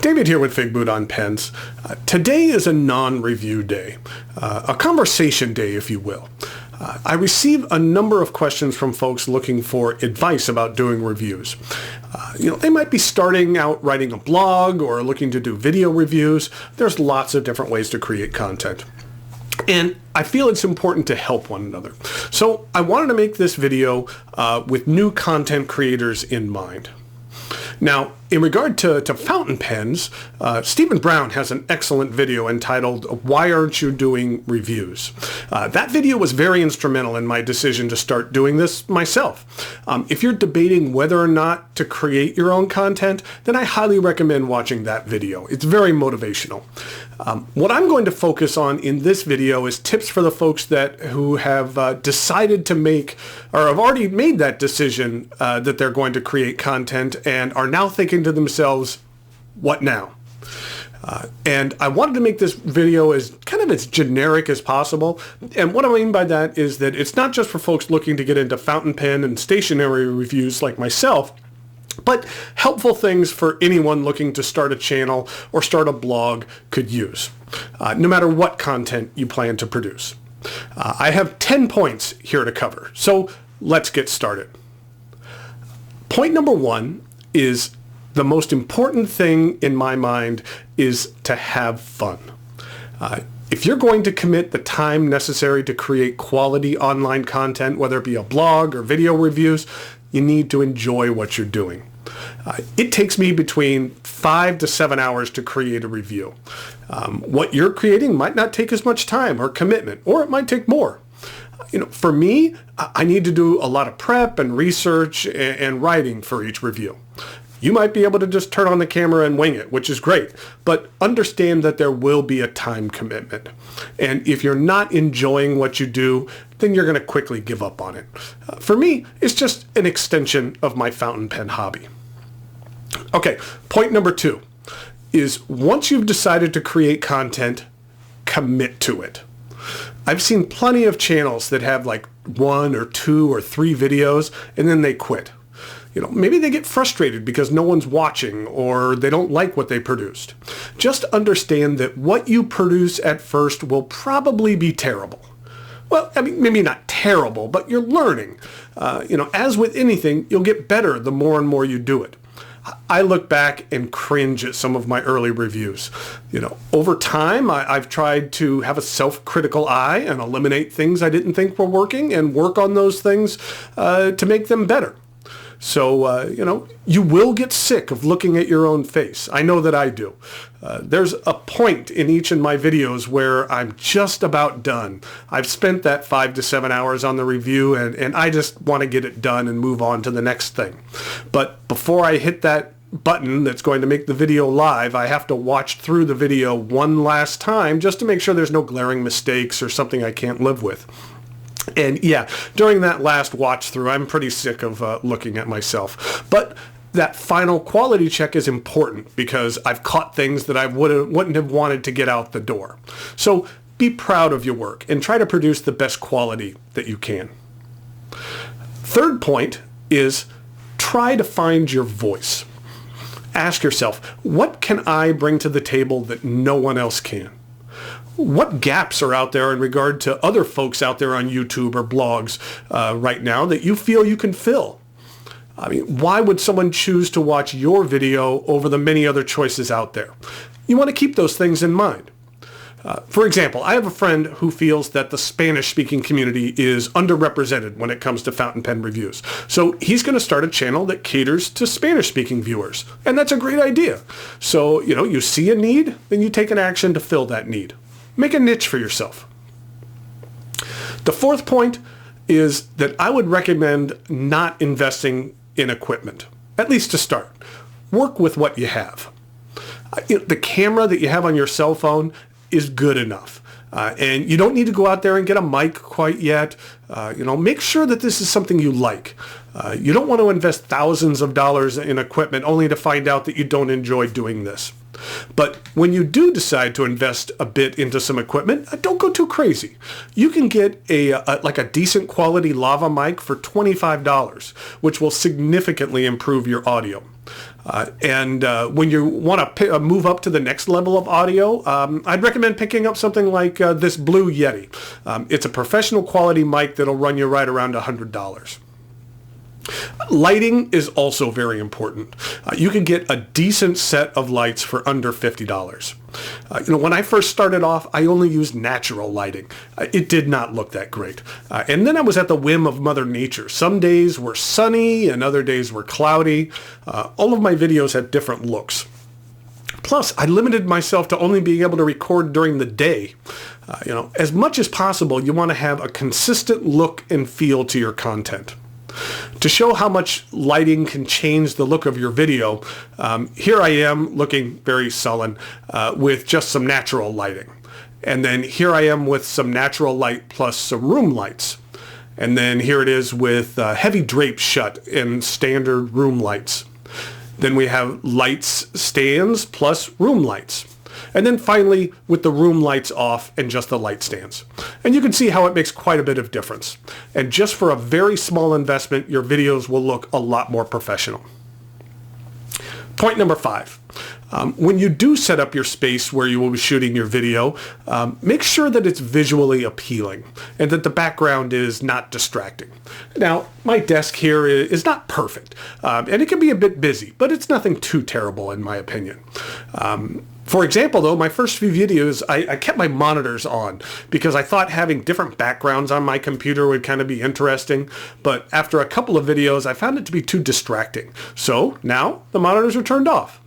David here with Figboot on Pens. Today is a non-review day, a conversation day, if you will. I receive a number of questions from folks looking for advice about doing reviews. They might be starting out writing a blog or looking to do video reviews. There's lots of different ways to create content. And I feel it's important to help one another. So I wanted to make this video with new content creators in mind. Now, in regard to fountain pens, Stephen Brown has an excellent video entitled, "Why Aren't You Doing Reviews?" That video was very instrumental in my decision to start doing this myself. If you're debating whether or not to create your own content, then I highly recommend watching that video. It's very motivational. What I'm going to focus on in this video is tips for the folks who have decided to make, or have already made that decision that they're going to create content and are now thinking to themselves, what now? And I wanted to make this video as generic as possible. And what I mean by that is that it's not just for folks looking to get into fountain pen and stationery reviews like myself, but helpful things for anyone looking to start a channel or start a blog could use, no matter what content you plan to produce. I have 10 points here to cover, so let's get started. Point number one is the most important thing in my mind is to have fun. If you're going to commit the time necessary to create quality online content, whether it be a blog or video reviews, you need to enjoy what you're doing. It takes me between 5 to 7 hours to create a review. What you're creating might not take as much time or commitment, or it might take more. For me, I need to do a lot of prep and research and writing for each review. You might be able to just turn on the camera and wing it, which is great, but understand that there will be a time commitment. And if you're not enjoying what you do, then you're going to quickly give up on it. For me, it's just an extension of my fountain pen hobby. Okay, point number two is once you've decided to create content, commit to it. I've seen plenty of channels that have like 1 or 2 or 3 videos and then they quit. Maybe they get frustrated because no one's watching or they don't like what they produced. Just understand that what you produce at first will probably be terrible. Well, maybe not terrible, but you're learning. As with anything, you'll get better the more and more you do it. I look back and cringe at some of my early reviews. Over time, I've tried to have a self-critical eye and eliminate things I didn't think were working and work on those things to make them better. So, you will get sick of looking at your own face. I know that I do. There's a point in each of my videos where I'm just about done. I've spent that 5 to 7 hours on the review and I just want to get it done and move on to the next thing. But before I hit that button that's going to make the video live, I have to watch through the video one last time just to make sure there's no glaring mistakes or something I can't live with. And yeah, during that last watch through, I'm pretty sick of looking at myself. But that final quality check is important because I've caught things that I wouldn't have wanted to get out the door. So be proud of your work and try to produce the best quality that you can. Third point is try to find your voice. Ask yourself, what can I bring to the table that no one else can? What gaps are out there in regard to other folks out there on YouTube or blogs right now that you feel you can fill? Why would someone choose to watch your video over the many other choices out there? You want to keep those things in mind. For example, I have a friend who feels that the Spanish-speaking community is underrepresented when it comes to fountain pen reviews. So he's going to start a channel that caters to Spanish-speaking viewers. And that's a great idea. So, you see a need, then you take an action to fill that need. Make a niche for yourself. The fourth point is that I would recommend not investing in equipment, at least to start. Work with what you have. The camera that you have on your cell phone is good enough. And you don't need to go out there and get a mic quite yet. Make sure that this is something you like. You don't want to invest thousands of dollars in equipment only to find out that you don't enjoy doing this. But when you do decide to invest a bit into some equipment, don't go too crazy. You can get like a decent quality lava mic for $25, which will significantly improve your audio. And when you want to move up to the next level of audio, I'd recommend picking up something like this Blue Yeti. It's a professional quality mic that'll run you right around $100. Lighting is also very important. You can get a decent set of lights for under $50. When I first started off, I only used natural lighting. It did not look that great. And then I was at the whim of Mother Nature. Some days were sunny and other days were cloudy. All of my videos had different looks. Plus, I limited myself to only being able to record during the day. As much as possible, you want to have a consistent look and feel to your content. To show how much lighting can change the look of your video, here I am looking very sullen with just some natural lighting. And then here I am with some natural light plus some room lights. And then here it is with heavy drapes shut and standard room lights. Then we have lights stands plus room lights. And then finally with the room lights off and just the light stands. And you can see how it makes quite a bit of difference. And just for a very small investment, your videos will look a lot more professional. Point number 5. When you do set up your space where you will be shooting your video, make sure that it's visually appealing and that the background is not distracting. Now, my desk here is not perfect, and it can be a bit busy, but it's nothing too terrible in my opinion. For example, though, my first few videos, I kept my monitors on because I thought having different backgrounds on my computer would kind of be interesting. But after a couple of videos, I found it to be too distracting. So now the monitors are turned off.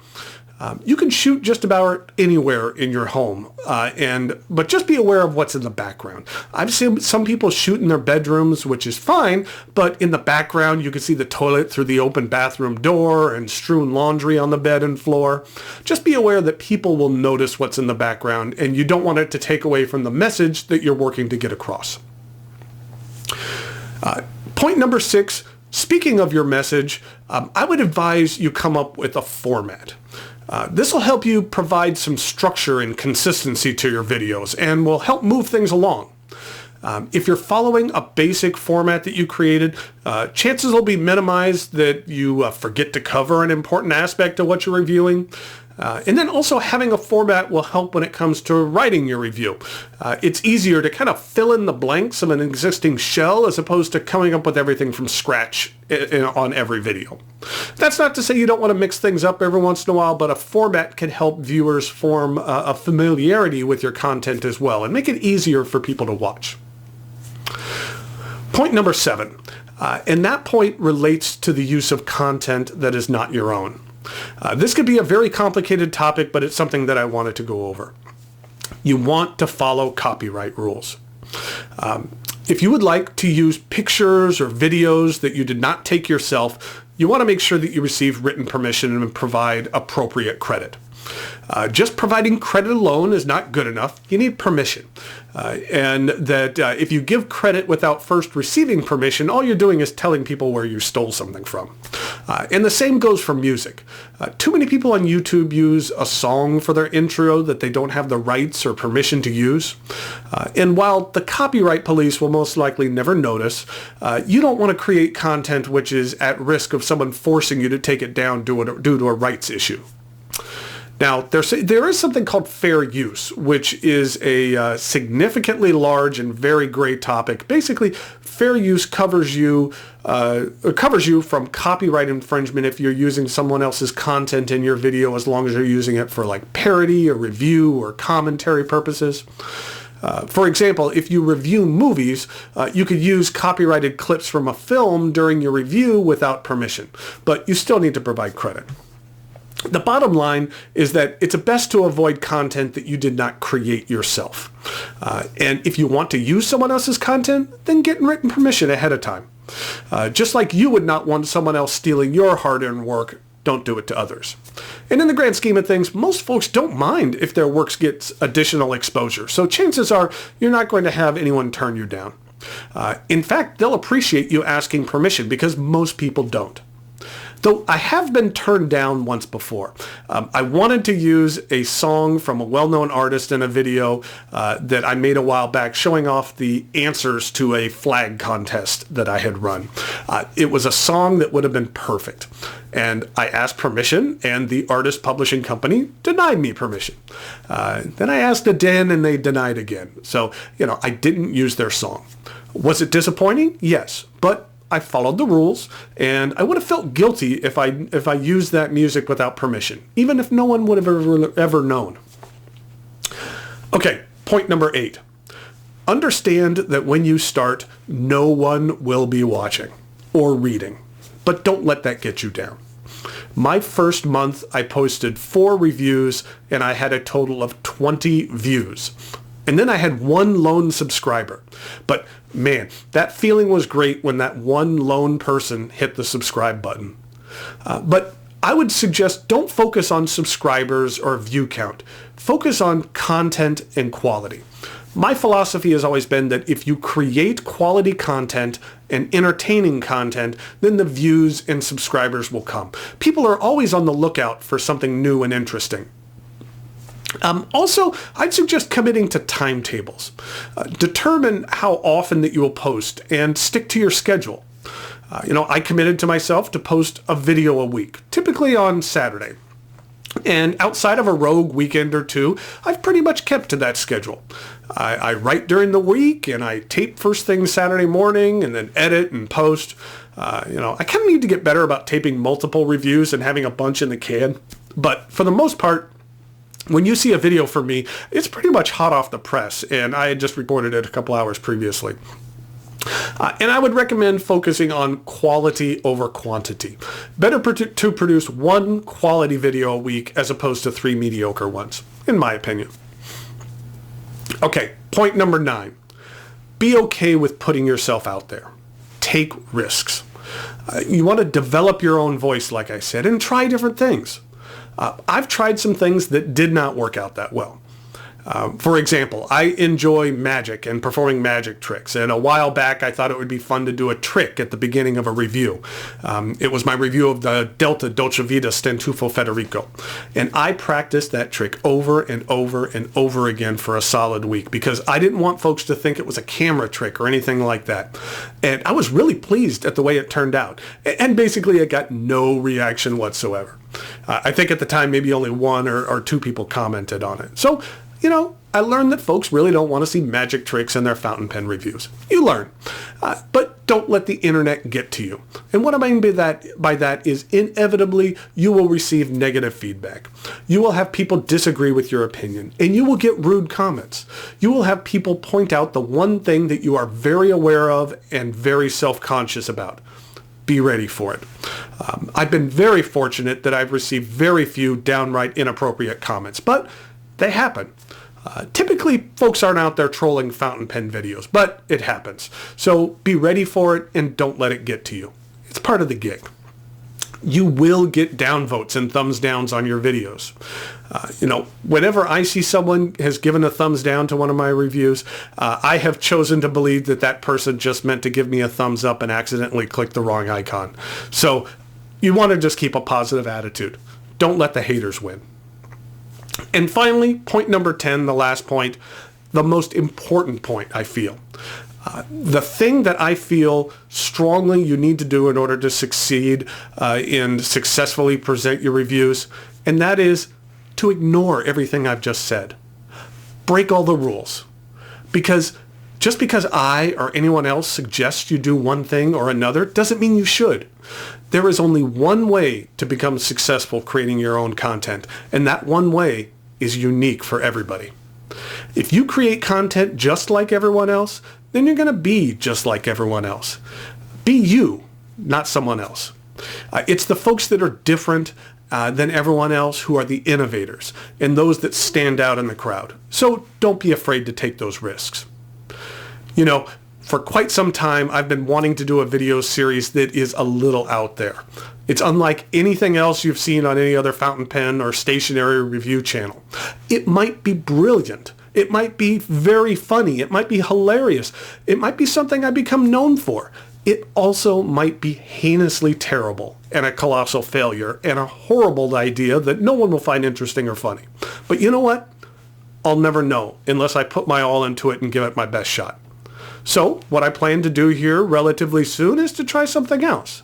You can shoot just about anywhere in your home, but just be aware of what's in the background. I've seen some people shoot in their bedrooms, which is fine, but in the background you can see the toilet through the open bathroom door and strewn laundry on the bed and floor. Just be aware that people will notice what's in the background, and you don't want it to take away from the message that you're working to get across. Point number 6, speaking of your message, I would advise you come up with a format. This will help you provide some structure and consistency to your videos and will help move things along. If you're following a basic format that you created, chances will be minimized that you forget to cover an important aspect of what you're reviewing. And then also having a format will help when it comes to writing your review. It's easier to kind of fill in the blanks of an existing shell as opposed to coming up with everything from scratch on every video. That's not to say you don't want to mix things up every once in a while, but a format can help viewers form a familiarity with your content as well and make it easier for people to watch. Point number 7, and that point relates to the use of content that is not your own. This could be a very complicated topic, but it's something that I wanted to go over. You want to follow copyright rules. If you would like to use pictures or videos that you did not take yourself, you want to make sure that you receive written permission and provide appropriate credit. Just providing credit alone is not good enough. You need permission. And that if you give credit without first receiving permission, all you're doing is telling people where you stole something from. And the same goes for music. Too many people on YouTube use a song for their intro that they don't have the rights or permission to use. And while the copyright police will most likely never notice, you don't want to create content which is at risk of someone forcing you to take it down due to a rights issue. Now, there is something called fair use, which is a significantly large and very gray topic. Basically, fair use covers you from copyright infringement if you're using someone else's content in your video, as long as you're using it for like parody or review or commentary purposes. For example, if you review movies, you could use copyrighted clips from a film during your review without permission, but you still need to provide credit. The bottom line is that it's best to avoid content that you did not create yourself. And if you want to use someone else's content, then get written permission ahead of time. Just like you would not want someone else stealing your hard-earned work, don't do it to others. And in the grand scheme of things, most folks don't mind if their works gets additional exposure. So chances are you're not going to have anyone turn you down. In fact, they'll appreciate you asking permission because most people don't. though I have been turned down once before. I wanted to use a song from a well-known artist in a video that I made a while back showing off the answers to a flag contest that I had run. It was a song that would have been perfect. And I asked permission, and the artist publishing company denied me permission. Then I asked again, and they denied again. So, I didn't use their song. Was it disappointing? Yes. But I followed the rules, and I would have felt guilty if I used that music without permission, even if no one would have ever known. Okay, point number 8. Understand that when you start, no one will be watching or reading, but don't let that get you down. My first month, I posted 4 reviews, and I had a total of 20 views. And then I had 1 lone subscriber. But man, that feeling was great when that 1 lone person hit the subscribe button. But I would suggest don't focus on subscribers or view count. Focus on content and quality. My philosophy has always been that if you create quality content and entertaining content, then the views and subscribers will come. People are always on the lookout for something new and interesting. Also, I'd suggest committing to timetables. Determine how often that you will post and stick to your schedule. I committed to myself to post a video a week, typically on Saturday. And outside of a rogue weekend or two, I've pretty much kept to that schedule. I write during the week, and I tape first thing Saturday morning, and then edit and post. I kind of need to get better about taping multiple reviews and having a bunch in the can. But for the most part, when you see a video from me, it's pretty much hot off the press, and I had just recorded it a couple hours previously. And I would recommend focusing on quality over quantity. Better to produce 1 quality video a week as opposed to 3 mediocre ones, in my opinion. Okay, point number 9. Be okay with putting yourself out there. Take risks. You want to develop your own voice, like I said, and try different things. I've tried some things that did not work out that well. For example, I enjoy magic and performing magic tricks, and a while back I thought it would be fun to do a trick at the beginning of a review. It was my review of the Delta Dolce Vita Stentufo Federico, and I practiced that trick over and over and over again for a solid week because I didn't want folks to think it was a camera trick or anything like that. And I was really pleased at the way it turned out, and basically it got no reaction whatsoever. I think at the time maybe only 1 or 2 people commented on it. So, I learned that folks really don't want to see magic tricks in their fountain pen reviews. You learn. But don't let the internet get to you. And what I mean by that is inevitably you will receive negative feedback. You will have people disagree with your opinion, and you will get rude comments. You will have people point out the one thing that you are very aware of and very self-conscious about. Be ready for it. I've been very fortunate that I've received very few downright inappropriate comments, but they happen. Typically, folks aren't out there trolling fountain pen videos, but it happens. So be ready for it and don't let it get to you. It's part of the gig. You will get downvotes and thumbs downs on your videos. Whenever I see someone has given a thumbs down to one of my reviews, I have chosen to believe that person just meant to give me a thumbs up and accidentally clicked the wrong icon. So you want to just keep a positive attitude. Don't let the haters win. And finally, point number 10, the last point, the most important point, I feel. The thing that I feel strongly you need to do in order to succeed in successfully present your reviews, and that is to ignore everything I've just said. Break all the rules. Because just because I or anyone else suggests you do one thing or another doesn't mean you should. There is only one way to become successful creating your own content, and that one way is unique for everybody. If you create content just like everyone else, then you're going to be just like everyone else. Be you, not someone else. It's the folks that are different than everyone else who are the innovators and those that stand out in the crowd. So don't be afraid to take those risks. For quite some time, I've been wanting to do a video series that is a little out there. It's unlike anything else you've seen on any other fountain pen or stationery review channel. It might be brilliant. It might be very funny. It might be hilarious. It might be something I become known for. it also might be heinously terrible and a colossal failure and a horrible idea that no one will find interesting or funny. But you know what? I'll never know unless I put my all into it and give it my best shot. So what I plan to do here relatively soon is to try something else.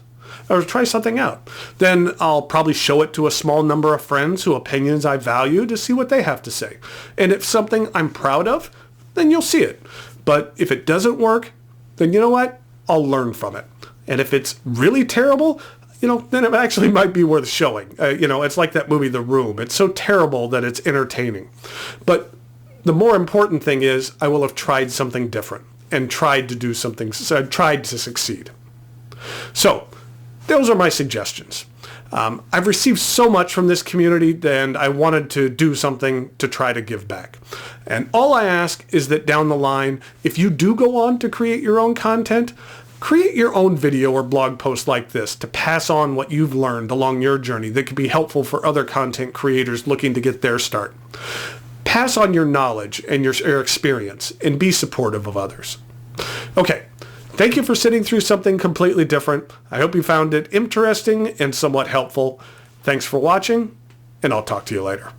Or try something out. Then I'll probably show it to a small number of friends whose opinions I value to see what they have to say. And if something I'm proud of, then you'll see it. But if it doesn't work, then you know what? I'll learn from it. And if it's really terrible, then it actually might be worth showing. It's like that movie, The Room. It's so terrible that it's entertaining. But the more important thing is I will have tried something different and tried to do something, tried to succeed. So those are my suggestions. I've received so much from this community and I wanted to do something to try to give back. And all I ask is that down the line, if you do go on to create your own content, create your own video or blog post like this to pass on what you've learned along your journey that could be helpful for other content creators looking to get their start. Pass on your knowledge and your experience and be supportive of others. Okay. Thank you for sitting through something completely different. I hope you found it interesting and somewhat helpful. Thanks for watching, and I'll talk to you later.